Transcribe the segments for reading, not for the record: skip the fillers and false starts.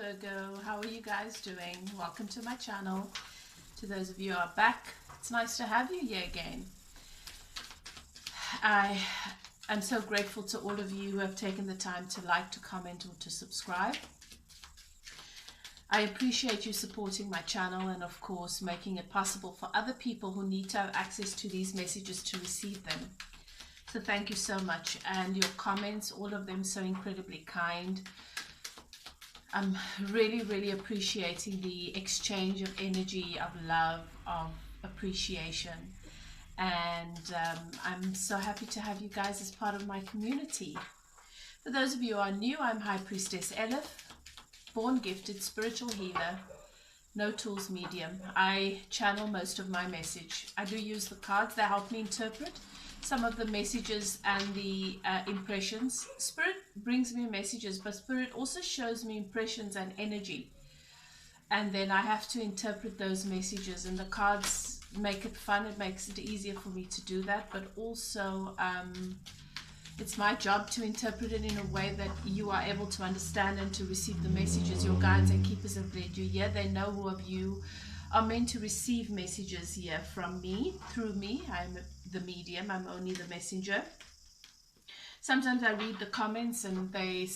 Virgo, how are you guys doing? Welcome to my channel. To those of you who are back, it's nice to have you here again. I am so grateful to all of you who have taken the time to like, to comment, or to subscribe. I appreciate you supporting my channel and of course making it possible for other people who need to have access to these messages to receive them. So thank you so much, and your comments, all of them so incredibly kind. I'm really appreciating the exchange of energy, of love, of appreciation, and I'm so happy to have you guys as part of my community. For those of you who are new, I'm High Priestess Elif, born gifted spiritual healer, no tools medium. I channel most of my message. I do use the cards that help me interpret some of the messages and the impressions. Spirit brings me messages, but Spirit also shows me impressions and energy. And then I have to interpret those messages, and the cards make it fun. It makes it easier for me to do that, but also it's my job to interpret it in a way that you are able to understand and to receive the messages. Your guides and keepers have led you here. They know who of you are meant to receive messages here from me, through me. I'm the medium, I'm only the messenger. Sometimes I read the comments and they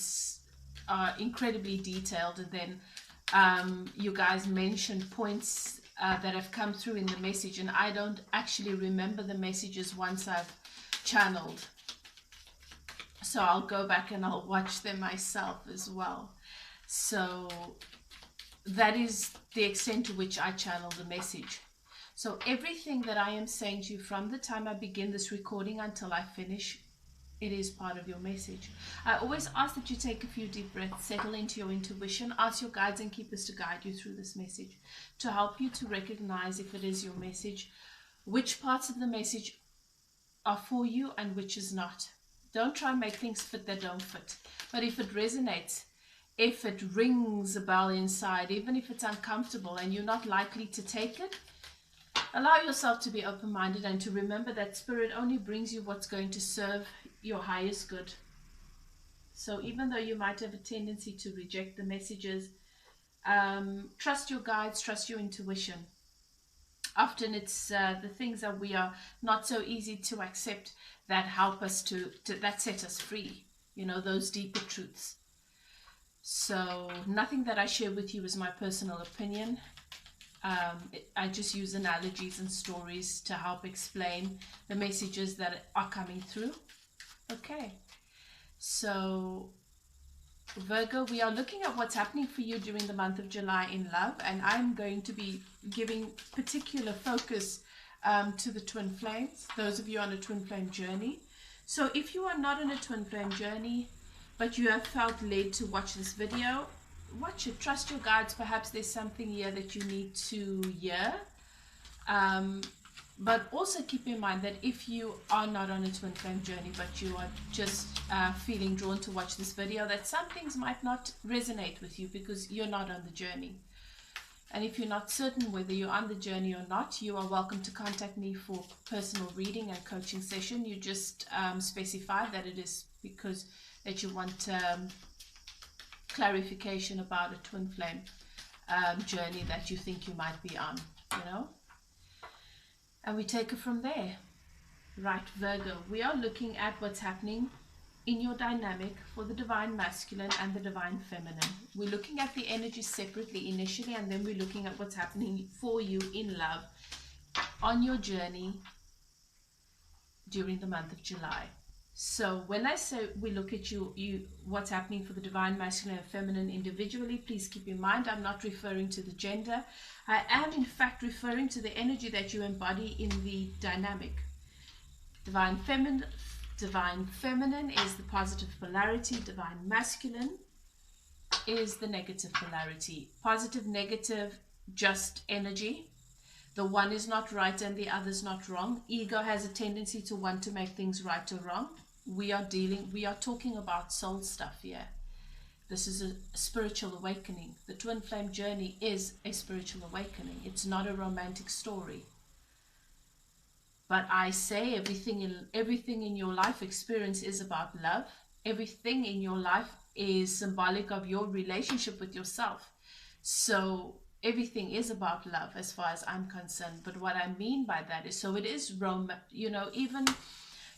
are incredibly detailed, and then you guys mention points that have come through in the message, and I don't actually remember the messages once I've channeled. So I'll go back and I'll watch them myself as well. So that is the extent to which I channel the message. So everything that I am saying to you from the time I begin this recording until I finish, it is part of your message. I always ask that you take a few deep breaths, settle into your intuition, ask your guides and keepers to guide you through this message, to help you to recognize if it is your message, which parts of the message are for you and which is not. Don't try and make things fit that don't fit. But if it resonates, if it rings a bell inside, even if it's uncomfortable and you're not likely to take it, allow yourself to be open-minded and to remember that Spirit only brings you what's going to serve your highest good. So even though you might have a tendency to reject the messages, trust your guides, trust your intuition. Often it's the things that we are not so easy to accept that help us that set us free, you know, those deeper truths. So nothing that I share with you is my personal opinion. I just use analogies and stories to help explain the messages that are coming through. Okay, so Virgo, we are looking at what's happening for you during the month of July in love, and I'm going to be giving particular focus to the twin flames, those of you on a twin flame journey. So if you are not on a twin flame journey, but you have felt led to watch this video, watch it. Trust your guides. Perhaps there's something here that you need to hear. But also keep in mind that if you are not on a twin flame journey, but you are just feeling drawn to watch this video, that some things might not resonate with you because you're not on the journey. And if you're not certain whether you're on the journey or not, you are welcome to contact me for personal reading and coaching session. You just specify that it is because that you want clarification about a twin flame journey that you think you might be on, you know. And we take it from there. Right, Virgo, we are looking at what's happening in your dynamic for the divine masculine and the divine feminine. We're looking at the energy separately initially, and then we're looking at what's happening for you in love on your journey during the month of July. So when I say we look at what's happening for the divine masculine and feminine individually, please keep in mind I'm not referring to the gender. I am in fact referring to the energy that you embody in the dynamic. Divine feminine is the positive polarity. Divine masculine is the negative polarity. Positive, negative, just energy. The one is not right and the other is not wrong. Ego has a tendency to want to make things right or wrong. We are talking about soul stuff here. This is a spiritual awakening. The twin flame journey is a spiritual awakening. It's not a romantic story. But I say everything in your life experience is about love. Everything in your life is symbolic of your relationship with yourself. So everything is about love as far as I'm concerned. But what I mean by that is, so it is even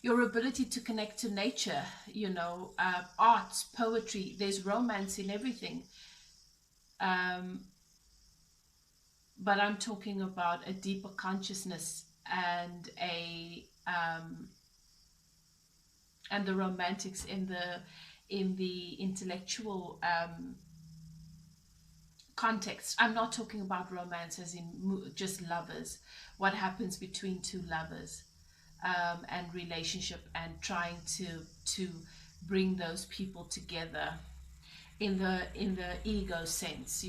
your ability to connect to nature, arts, poetry, there's romance in everything. But I'm talking about a deeper consciousness and and the romantics in the intellectual context. I'm not talking about romance as in just lovers, what happens between two lovers, and relationship, and trying to bring those people together in the ego sense.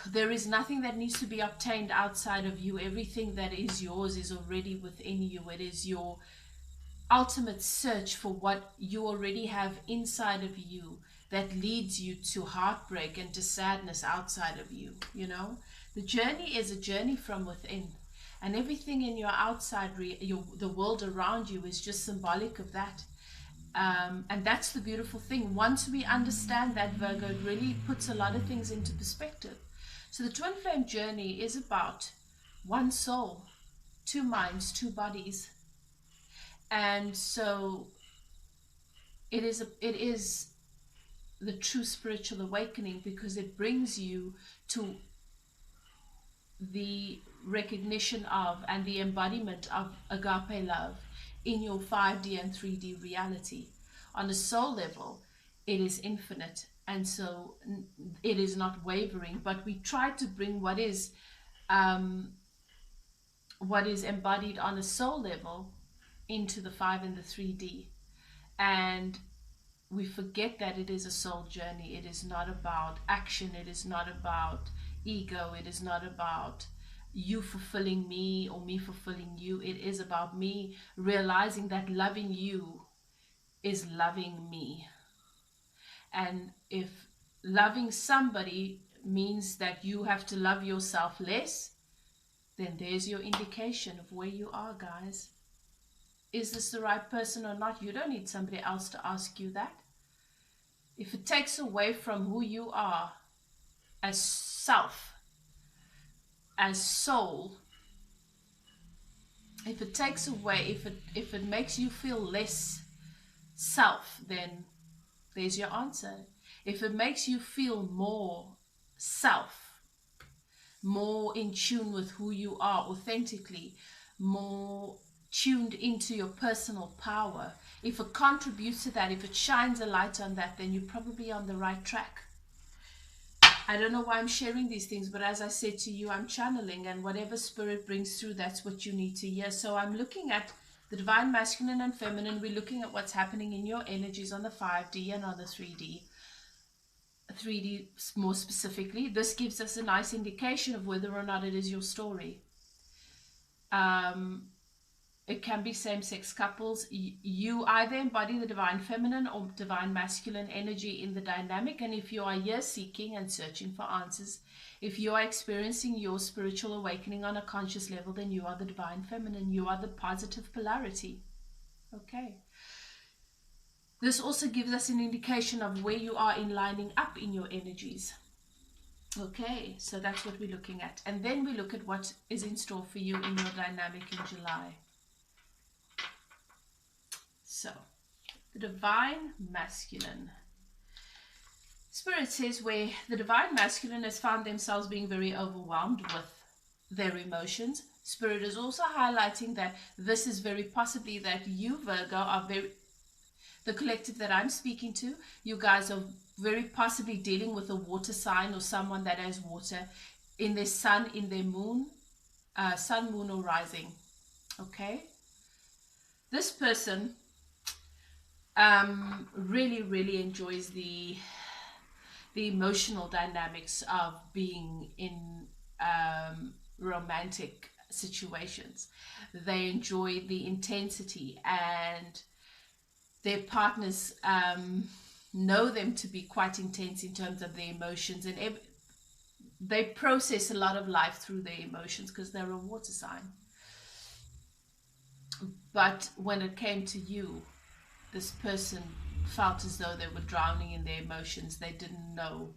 There is nothing that needs to be obtained outside of you. Everything that is yours is already within you. It is your ultimate search for what you already have inside of you that leads you to heartbreak and to sadness outside of you. The journey is a journey from within, and everything in your outside, the world around you, is just symbolic of that. And that's the beautiful thing. Once we understand that, Virgo, it really puts a lot of things into perspective. So the twin flame journey is about one soul, two minds, two bodies. And so it is the true spiritual awakening, because it brings you to the recognition of and the embodiment of agape love in your 5D and 3D reality. On a soul level, it is infinite, and so it is not wavering, but we try to bring what is embodied on a soul level into the 5 and the 3D. And we forget that it is a soul journey. It is not about action. It is not about ego. It is not about you fulfilling me or me fulfilling you. It is about me realizing that loving you is loving me. And if loving somebody means that you have to love yourself less, then there's your indication of where you are, guys. Is this the right person or not? You don't need somebody else to ask you that. If it takes away from who you are as self, as soul, if it takes away, if it makes you feel less self, then there's your answer. If it makes you feel more self, more in tune with who you are authentically, more tuned into your personal power, if it contributes to that, if it shines a light on that, then you're probably on the right track. I don't know why I'm sharing these things, but as I said to you, I'm channeling, and whatever spirit brings through, that's what you need to hear. So I'm looking at the divine masculine and feminine. We're looking at what's happening in your energies on the 5D and on the 3D. 3D more specifically. This gives us a nice indication of whether or not it is your story. It can be same-sex couples. You either embody the divine feminine or divine masculine energy in the dynamic. And if you are here seeking and searching for answers, if you are experiencing your spiritual awakening on a conscious level, then you are the divine feminine. You are the positive polarity. Okay. This also gives us an indication of where you are in lining up in your energies. Okay, so that's what we're looking at. And then we look at what is in store for you in your dynamic in July. So, the divine masculine. Spirit says where the divine masculine has found themselves being very overwhelmed with their emotions. Spirit is also highlighting that this is very possibly that you, Virgo, are the collective that I'm speaking to, you guys are very possibly dealing with a water sign or someone that has water in their sun, in their moon, sun, moon, or rising. Okay? This person really, really enjoys the emotional dynamics of being in romantic situations. They enjoy the intensity, and their partners know them to be quite intense in terms of their emotions, and they process a lot of life through their emotions because they're a water sign. But when it came to you, this person felt as though they were drowning in their emotions. They didn't know.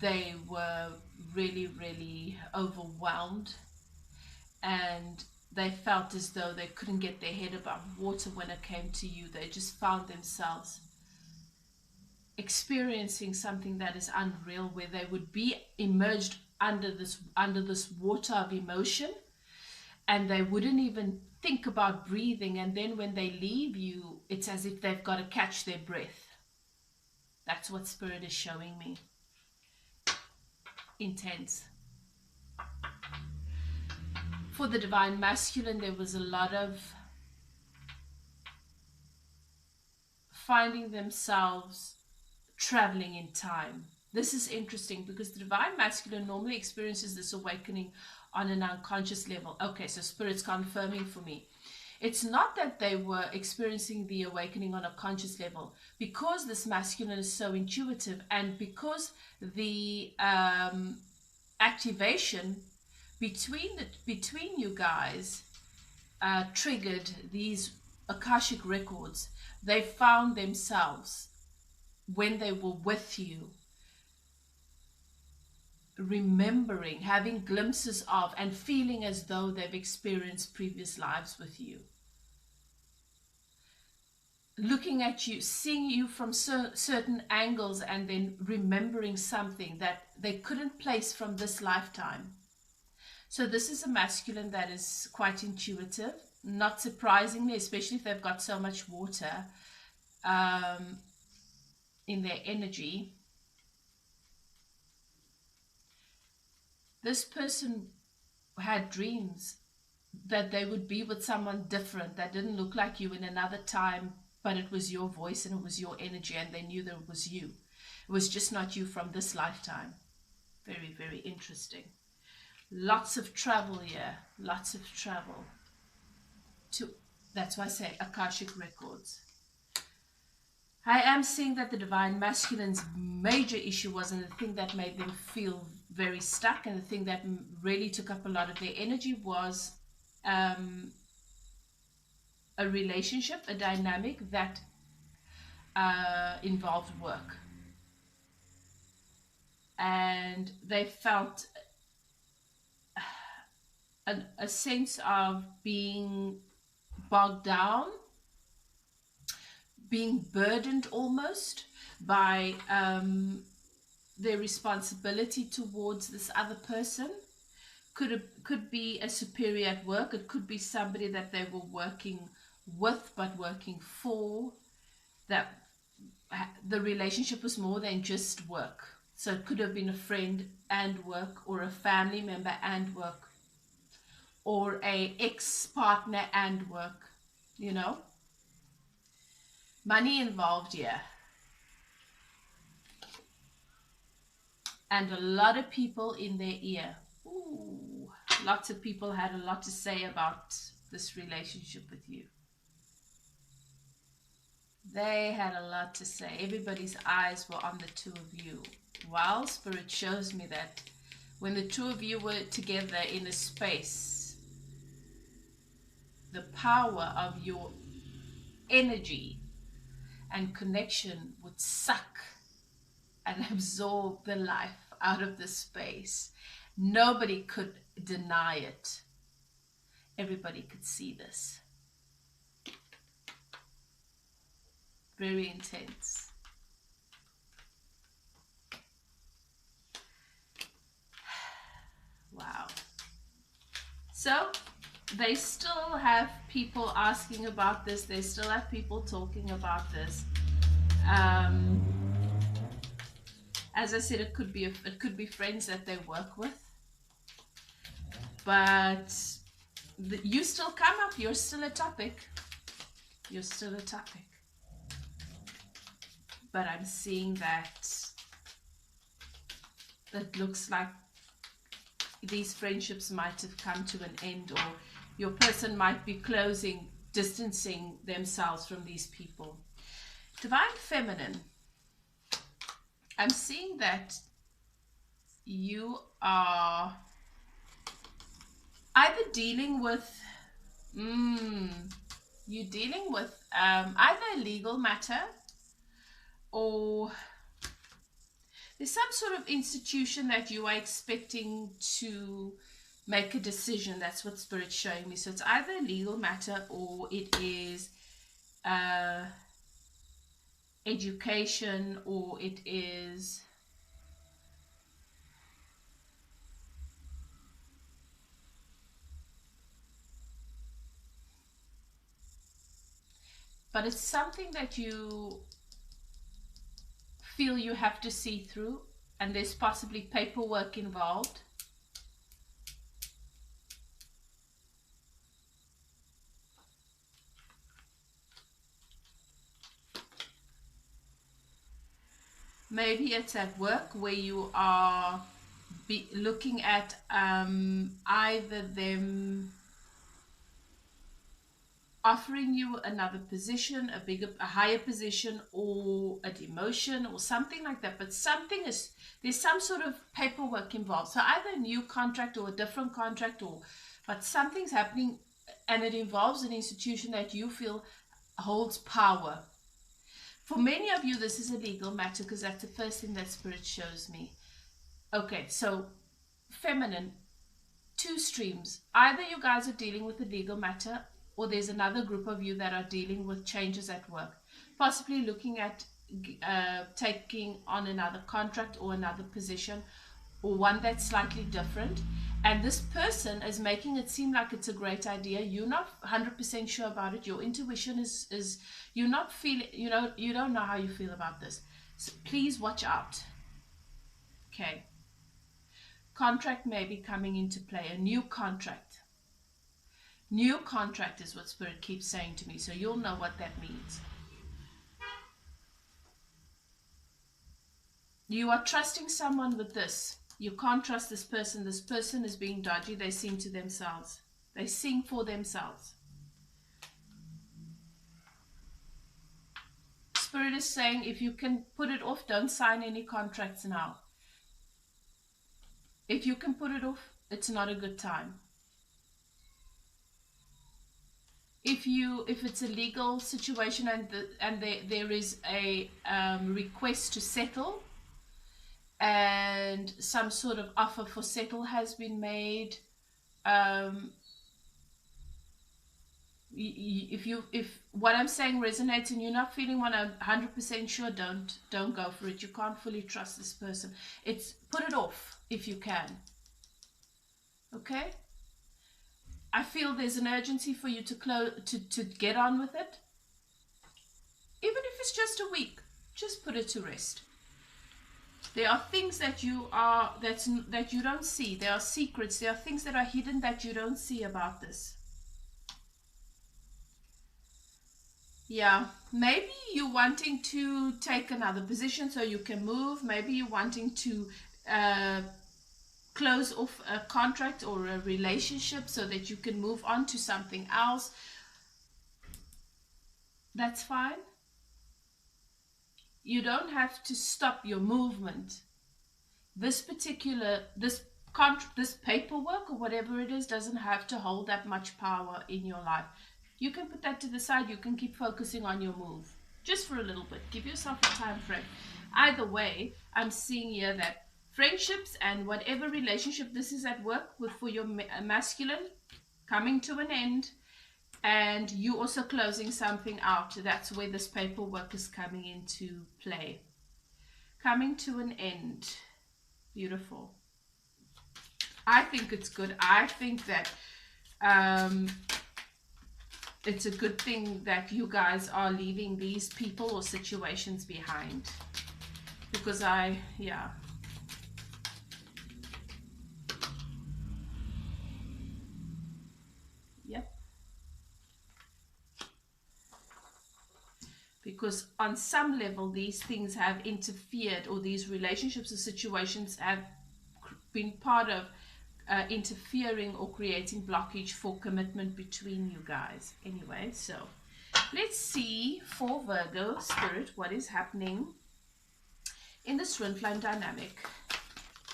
They were really, really overwhelmed, and they felt as though they couldn't get their head above water when it came to you. They just found themselves experiencing something that is unreal, where they would be immersed under this water of emotion, and they wouldn't even think about breathing. And then when they leave you, it's as if they've got to catch their breath. That's what Spirit is showing me. Intense. For the Divine Masculine, there was a lot of finding themselves traveling in time. This is interesting because the Divine Masculine normally experiences this awakening on an unconscious level. Okay, so Spirit's confirming for me. It's not that they were experiencing the awakening on a conscious level, because this masculine is so intuitive, and because the activation between you guys triggered these Akashic records. They found themselves, when they were with you, remembering, having glimpses of, and feeling as though they've experienced previous lives with you. Looking at you, seeing you from certain angles, and then remembering something that they couldn't place from this lifetime. So this is a masculine that is quite intuitive, not surprisingly, especially if they've got so much water in their energy. This person had dreams that they would be with someone different that didn't look like you in another time, but it was your voice and it was your energy, and they knew that it was you. It was just not you from this lifetime. Very, very interesting. Lots of travel here. Lots of travel. That's why I say Akashic records. I am seeing that the Divine Masculine's major issue was, and the thing that made them feel very stuck, and the thing that really took up a lot of their energy, was a relationship, a dynamic that involved work. And they felt a sense of being bogged down, being burdened almost by their responsibility towards this other person. Could be a superior at work. It could be somebody that they were working with but working for. That the relationship was more than just work. So it could have been a friend and work, or a family member and work, or a ex-partner and work, you know. Money involved here. And a lot of people in their ear. Ooh, lots of people had a lot to say about this relationship with you. They had a lot to say. Everybody's eyes were on the two of you. Well, Spirit shows me that when the two of you were together in a space, the power of your energy and connection would suck and absorb the life out of the space. Nobody could deny it. Everybody could see this. Very intense. Wow. So they still have people asking about this. They still have people talking about this. As I said, it could be friends that they work with. But you still come up. You're still a topic. You're still a topic. But I'm seeing that it looks like these friendships might have come to an end, or your person might be distancing themselves from these people. Divine Feminine, I'm seeing that you are either dealing with you're dealing with either a legal matter, or there's some sort of institution that you are expecting to make a decision. That's what Spirit's showing me. So it's either a legal matter, or it is education, or it is but it's something that you feel you have to see through, and there's possibly paperwork involved. Maybe it's at work where you are looking at either them offering you another position, a higher position, or a demotion, or something like that. But there's some sort of paperwork involved. So either a new contract or a different contract, but something's happening, and it involves an institution that you feel holds power. For many of you, this is a legal matter, because that's the first thing that Spirit shows me. Okay, so feminine, two streams. Either you guys are dealing with a legal matter, or there's another group of you that are dealing with changes at work, possibly looking at taking on another contract or another position, or one that's slightly different. And this person is making it seem like it's a great idea. You're not 100% sure about it. Your intuition is you're not feeling, you don't know how you feel about this. So please watch out. Okay. Contract may be coming into play, a new contract. New contract is what Spirit keeps saying to me, so you'll know what that means. You are trusting someone with this. You can't trust this person. This person is being dodgy. They sing to themselves. They sing for themselves. Spirit is saying, if you can put it off, don't sign any contracts now. If you can put it off, it's not a good time. If it's a legal situation and there is a request to settle, and some sort of offer for settle has been made, if what I'm saying resonates and you're not feeling 100% sure, don't go for it. You can't fully trust this person. Put it off if you can. Okay? I feel there's an urgency for you to get on with it. Even if it's just a week, just put it to rest. There are things that you don't see. There are secrets. There are things that are hidden that you don't see about this. Yeah, maybe you're wanting to take another position so you can move. Maybe you're wanting to close off a contract or a relationship so that you can move on to something else. That's fine. You don't have to stop your movement. This paperwork or whatever it is doesn't have to hold that much power in your life. You can put that to the side. You can keep focusing on your move just for a little bit. Give yourself a time frame. Either way, I'm seeing here that friendships and whatever relationship this is at work for your masculine coming to an end, and you also closing something out. That's where this paperwork is coming into play. Coming to an end. Beautiful. I think it's good. I think that it's a good thing that you guys are leaving these people or situations behind. Because yeah. Yep. Because on some level, these things have interfered, or these relationships or situations have been part of interfering or creating blockage for commitment between you guys. Anyway, so let's see for Virgo Spirit what is happening in the twin flame dynamic,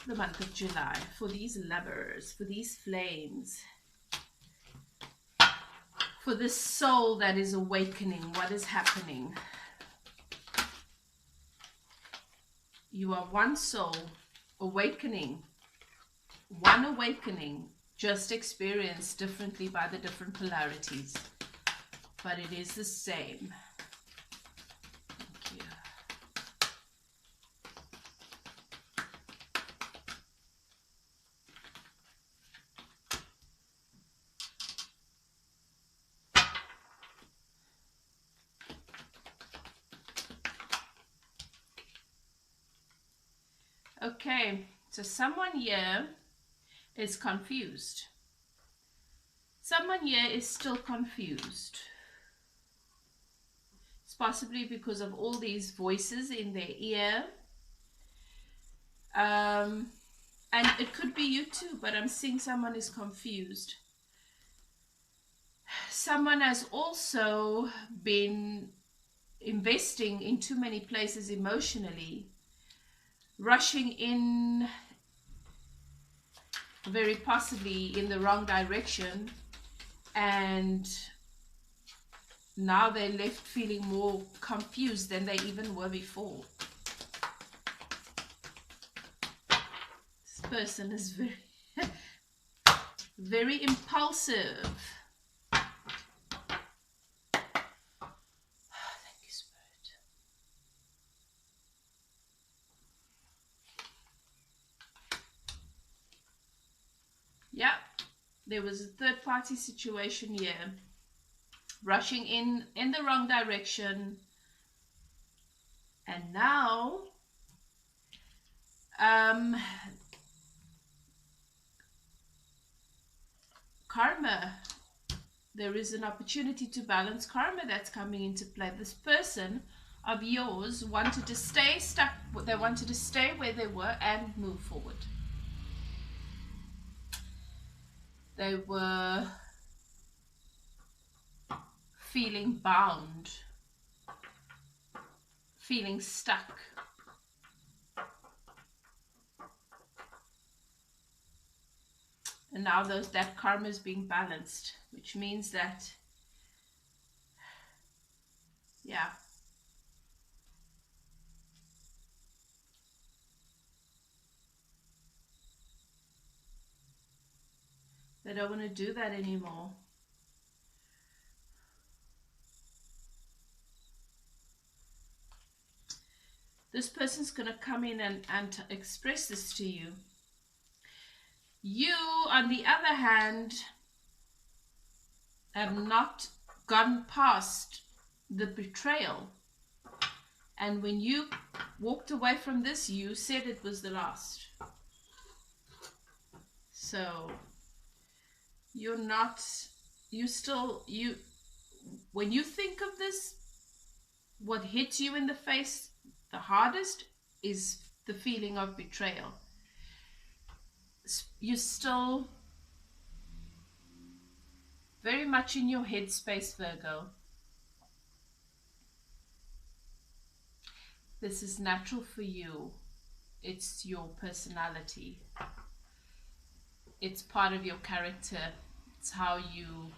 the month of July, for these lovers, for these flames. For this soul that is awakening, what is happening? You are one soul awakening, one awakening, just experienced differently by the different polarities, but it is the same. Thank you. Okay, so someone here is confused. Someone here is still confused. It's possibly because of all these voices in their ear. And it could be you too, but I'm seeing someone is confused. Someone has also been investing in too many places emotionally, rushing in very possibly in the wrong direction, and now they're left feeling more confused than they even were before. This person is very impulsive. Thank you, Spirit. Yeah, there was a third party situation here, rushing in the wrong direction, and now karma, there is an opportunity to balance karma that's coming into play. This person of yours wanted to stay stuck, they wanted to stay where they were and move forward. They were feeling bound, feeling stuck. And now that karma is being balanced, which means that, yeah, they don't want to do that anymore. This person's going to come in and express this to you. You, on the other hand, have not gone past the betrayal. And when you walked away from this, you said it was the last. So you're not, when you think of this, what hits you in the face the hardest is the feeling of betrayal. You're still very much in your headspace, Virgo. This is natural for you. It's your personality. It's part of your character. It's how you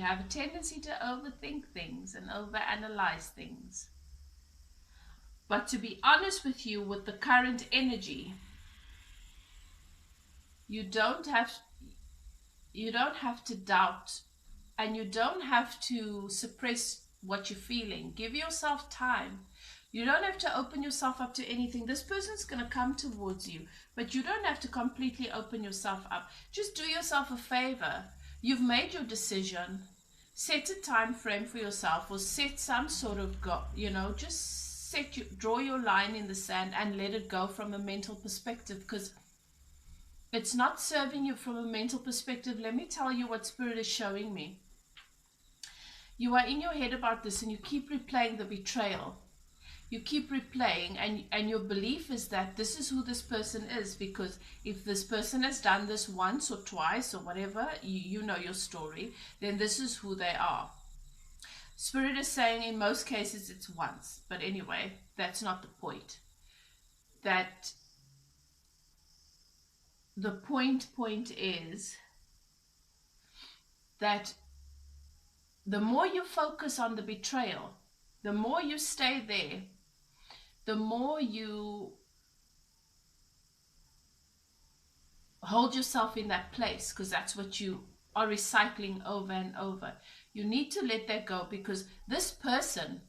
have a tendency to overthink things and overanalyze things. But to be honest with you, with the current energy, you don't have to doubt, and you don't have to suppress what you're feeling. Give yourself time. You don't have to open yourself up to anything. This person's going to come towards you, but you don't have to completely open yourself up. Just do yourself a favor. You've made your decision. Set a time frame for yourself, or set some sort of goal, just draw your line in the sand and let it go from a mental perspective, because it's not serving you from a mental perspective. Let me tell you what Spirit is showing me. You are in your head about this, and you keep replaying the betrayal. You keep replaying, and your belief is that this is who this person is, because if this person has done this once or twice or whatever, you know your story, then this is who they are. Spirit is saying in most cases it's once, but anyway, that's not the point. That the point is that the more you focus on the betrayal, the more you stay there, the more you hold yourself in that place, because that's what you are recycling over and over. You need to let that go, because this person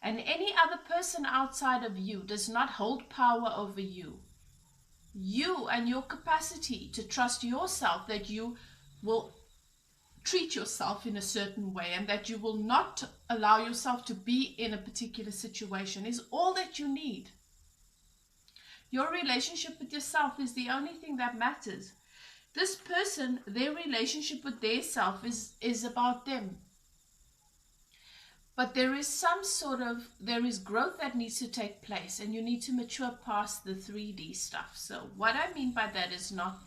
and any other person outside of you does not hold power over you. You and your capacity to trust yourself that you will treat yourself in a certain way and that you will not allow yourself to be in a particular situation is all that you need. Your relationship with yourself is the only thing that matters. This person, their relationship with their self is about them. But there is there is growth that needs to take place, and you need to mature past the 3D stuff. So what I mean by that is not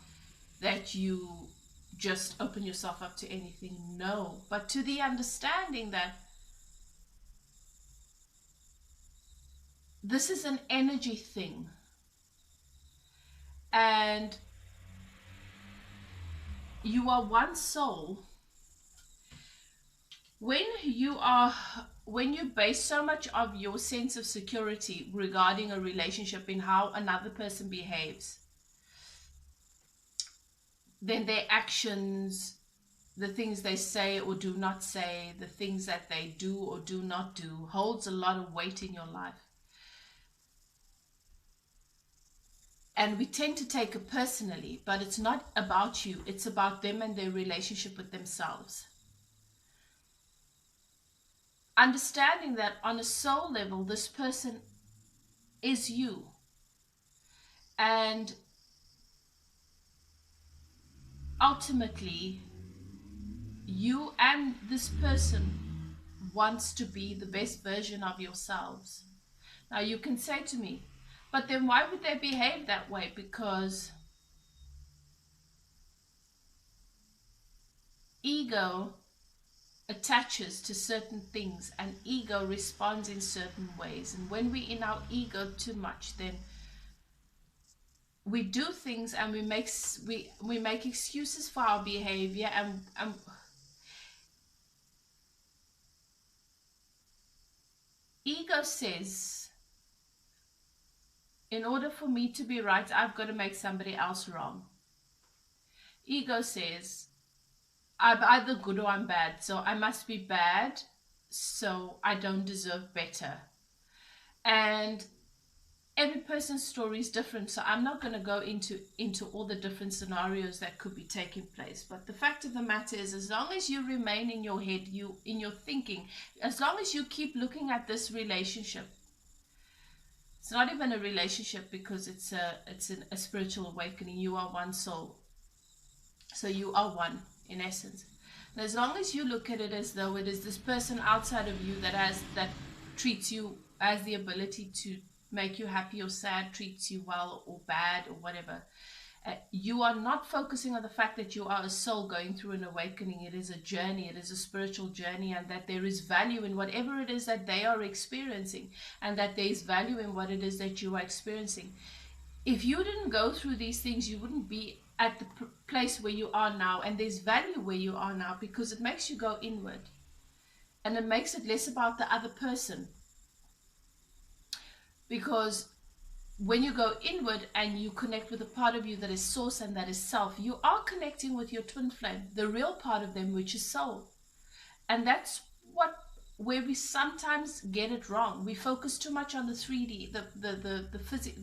that you just open yourself up to anything, no, but to the understanding that this is an energy thing. And you are one soul. When you base so much of your sense of security regarding a relationship in how another person behaves, then their actions, the things they say or do not say, the things that they do or do not do, holds a lot of weight in your life. And we tend to take it personally, but it's not about you. It's about them and their relationship with themselves. Understanding that on a soul level, this person is you. And ultimately, you and this person wants to be the best version of yourselves. Now you can say to me, but then why would they behave that way? Because ego attaches to certain things and ego responds in certain ways. And when we're in our ego too much, then we do things and we make excuses for our behavior, and ego says, in order for me to be right, I've got to make somebody else wrong. Ego says, I'm either good or I'm bad, so I must be bad, so I don't deserve better. And every person's story is different, so I'm not going to go into all the different scenarios that could be taking place. But the fact of the matter is, as long as you remain in your head, in your thinking, as long as you keep looking at this relationship, it's not even a relationship because it's a spiritual awakening. You are one soul. So you are one, in essence. And as long as you look at it as though it is this person outside of you that treats you, has the ability to make you happy or sad, treats you well or bad or whatever, you are not focusing on the fact that you are a soul going through an awakening. It is a journey, it is a spiritual journey, and that there is value in whatever it is that they are experiencing, and that there is value in what it is that you are experiencing. If you didn't go through these things, you wouldn't be at the place where you are now, and there's value where you are now, because it makes you go inward, and it makes it less about the other person. Because when you go inward and you connect with a part of you that is source and that is self, you are connecting with your twin flame, the real part of them, which is soul. And that's where we sometimes get it wrong. We focus too much on the 3D,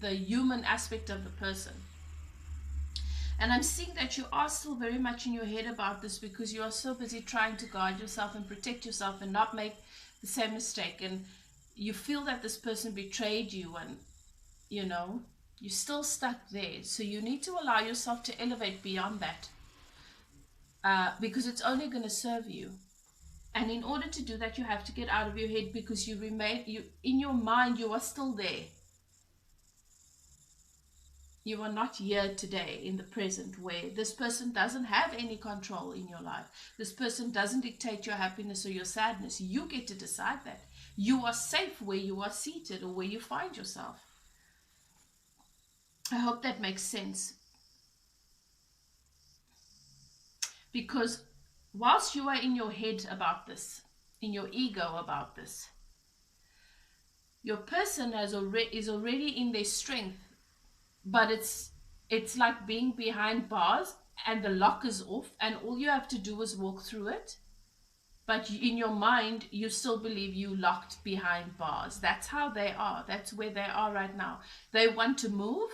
the human aspect of the person. And I'm seeing that you are still very much in your head about this, because you are so busy trying to guard yourself and protect yourself and not make the same mistake. And you feel that this person betrayed you, and you know, you're still stuck there. So you need to allow yourself to elevate beyond that, because it's only going to serve you. And in order to do that, you have to get out of your head, because in your mind, you are still there. You are not here today in the present, where this person doesn't have any control in your life. This person doesn't dictate your happiness or your sadness. You get to decide that. You are safe where you are seated or where you find yourself. I hope that makes sense. Because whilst you are in your head about this, in your ego about this, your person is already in their strength, but it's like being behind bars and the lock is off and all you have to do is walk through it. But in your mind, you still believe you locked behind bars. That's how they are. That's where they are right now. They want to move.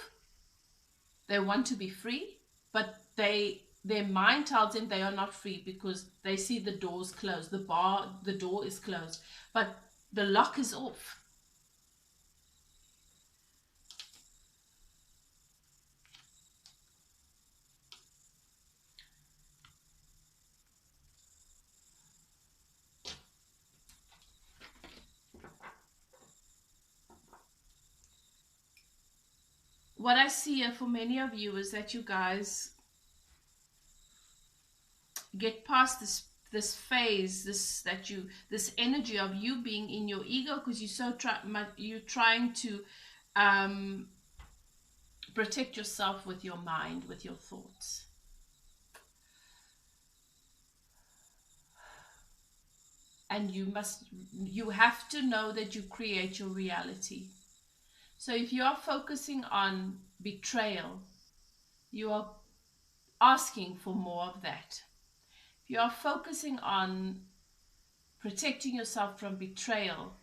They want to be free, but their mind tells them they are not free because they see the doors closed. The door is closed, but the lock is off. What I see here for many of you is that you guys get past this phase, this energy of you being in your ego, because you're trying to protect yourself with your mind, with your thoughts. And you have to know that you create your reality. So if you are focusing on betrayal, you are asking for more of that. If you are focusing on protecting yourself from betrayal,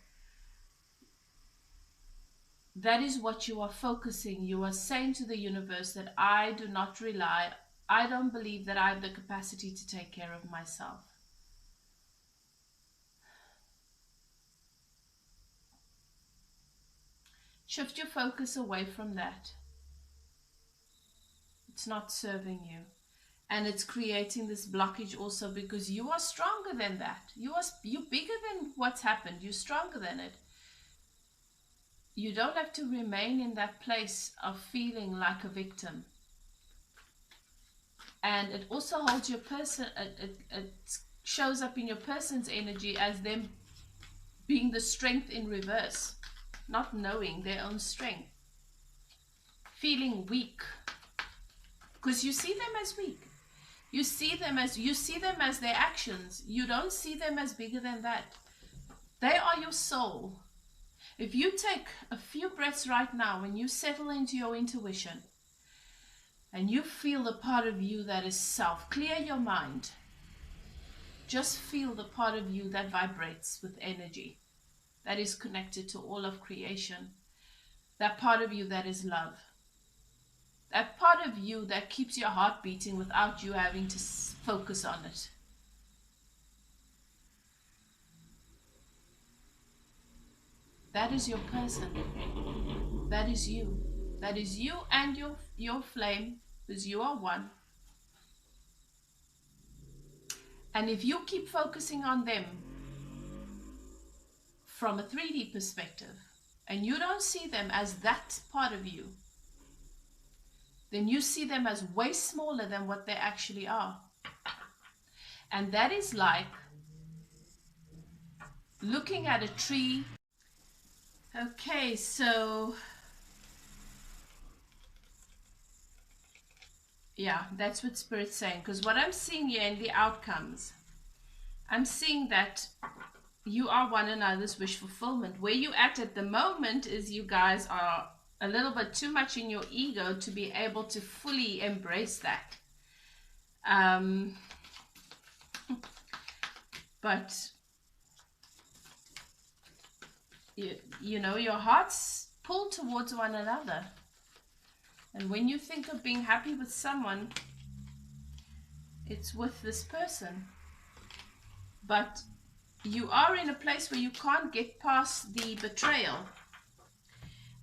that is what you are focusing. You are saying to the universe that I don't believe that I have the capacity to take care of myself. Shift your focus away from that. It's not serving you. And it's creating this blockage also because you are stronger than that. You're bigger than what's happened. You're stronger than it. You don't have to remain in that place of feeling like a victim. And it also holds your person, it shows up in your person's energy as them being the strength in reverse. Not knowing their own strength, feeling weak, because you see them as weak. You see them as their actions. You don't see them as bigger than that. They are your soul. If you take a few breaths right now, when you settle into your intuition and you feel the part of you that is self, clear your mind. Just feel the part of you that vibrates with energy, that is connected to all of creation, that part of you that is love, that part of you that keeps your heart beating without you having to focus on it. That is your person. That is you. That is you and your flame, because you are one. And if you keep focusing on them from a 3D perspective, and you don't see them as that part of you, then you see them as way smaller than what they actually are. And that is like looking at a tree. Okay, so yeah, that's what Spirit's saying. Because what I'm seeing here in the outcomes, I'm seeing that you are one another's wish fulfillment. Where you at the moment is you guys are a little bit too much in your ego to be able to fully embrace that. But you know, your hearts pull towards one another. And when you think of being happy with someone, it's with this person. But you are in a place where you can't get past the betrayal.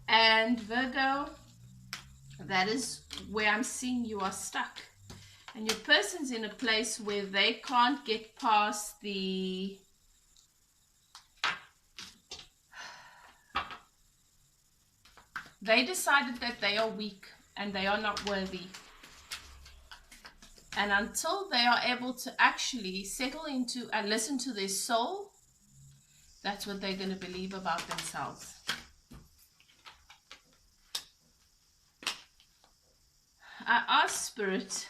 And Virgo, that is where I'm seeing you are stuck. And your person's in a place where they can't get past the they decided that they are weak and they are not worthy. And until they are able to actually settle into and listen to their soul, that's what they're going to believe about themselves. I asked Spirit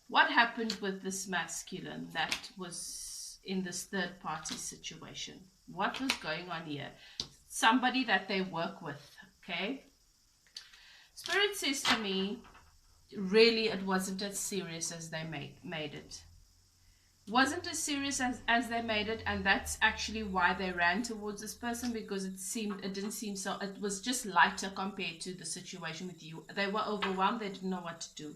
What happened with this masculine that was in this third party situation? What was going on here? Somebody that they work with, okay? Spirit says to me, really, it wasn't as serious as they made it. Wasn't as serious as they made it, and that's actually why they ran towards this person, because it didn't seem so, it was just lighter compared to the situation with you. They were overwhelmed, they didn't know what to do.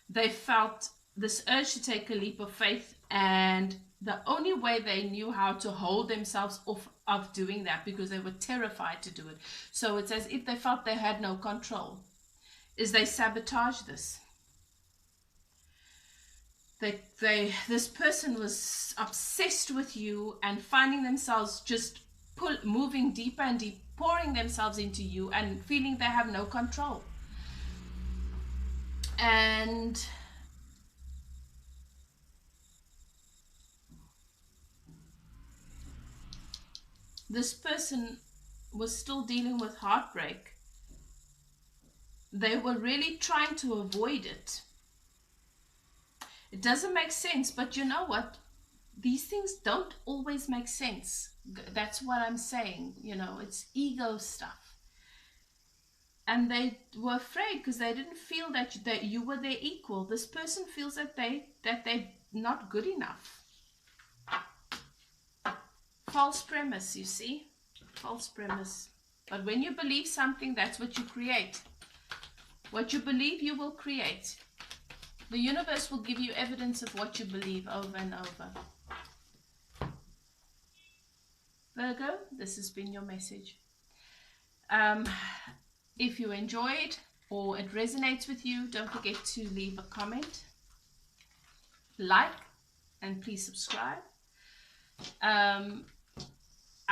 They felt this urge to take a leap of faith, and the only way they knew how to hold themselves off of doing that, because they were terrified to do it, so it's as if they felt they had no control, is they sabotage this. This person was obsessed with you and finding themselves just moving deeper and deep, pouring themselves into you and feeling they have no control. And this person was still dealing with heartbreak. They were really trying to avoid it. It doesn't make sense, but you know what? These things don't always make sense. That's what I'm saying. You know, it's ego stuff. And they were afraid because they didn't feel that you were their equal. This person feels that they're not good enough. False premise, you see? False premise. But when you believe something, that's what you create. What you believe, you will create. The universe will give you evidence of what you believe over and over. Virgo, this has been your message. If you enjoyed or it resonates with you, don't forget to leave a comment, like, and please subscribe.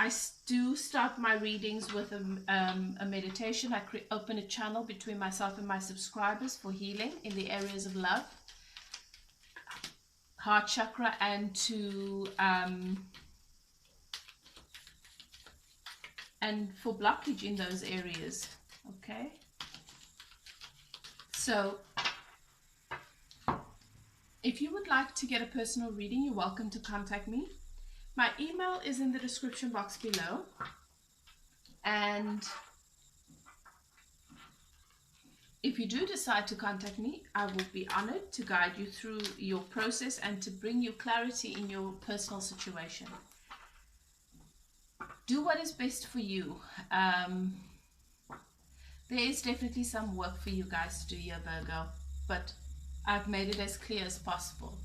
I do start my readings with a meditation. I open a channel between myself and my subscribers for healing in the areas of love, heart chakra, and for blockage in those areas. Okay, so if you would like to get a personal reading, you're welcome to contact me. My email is in the description box below, and if you do decide to contact me, I will be honored to guide you through your process and to bring you clarity in your personal situation. Do what is best for you. There is definitely some work for you guys to do here, Virgo, but I've made it as clear as possible.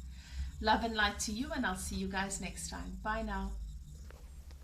Love and light to you, and I'll see you guys next time. Bye now.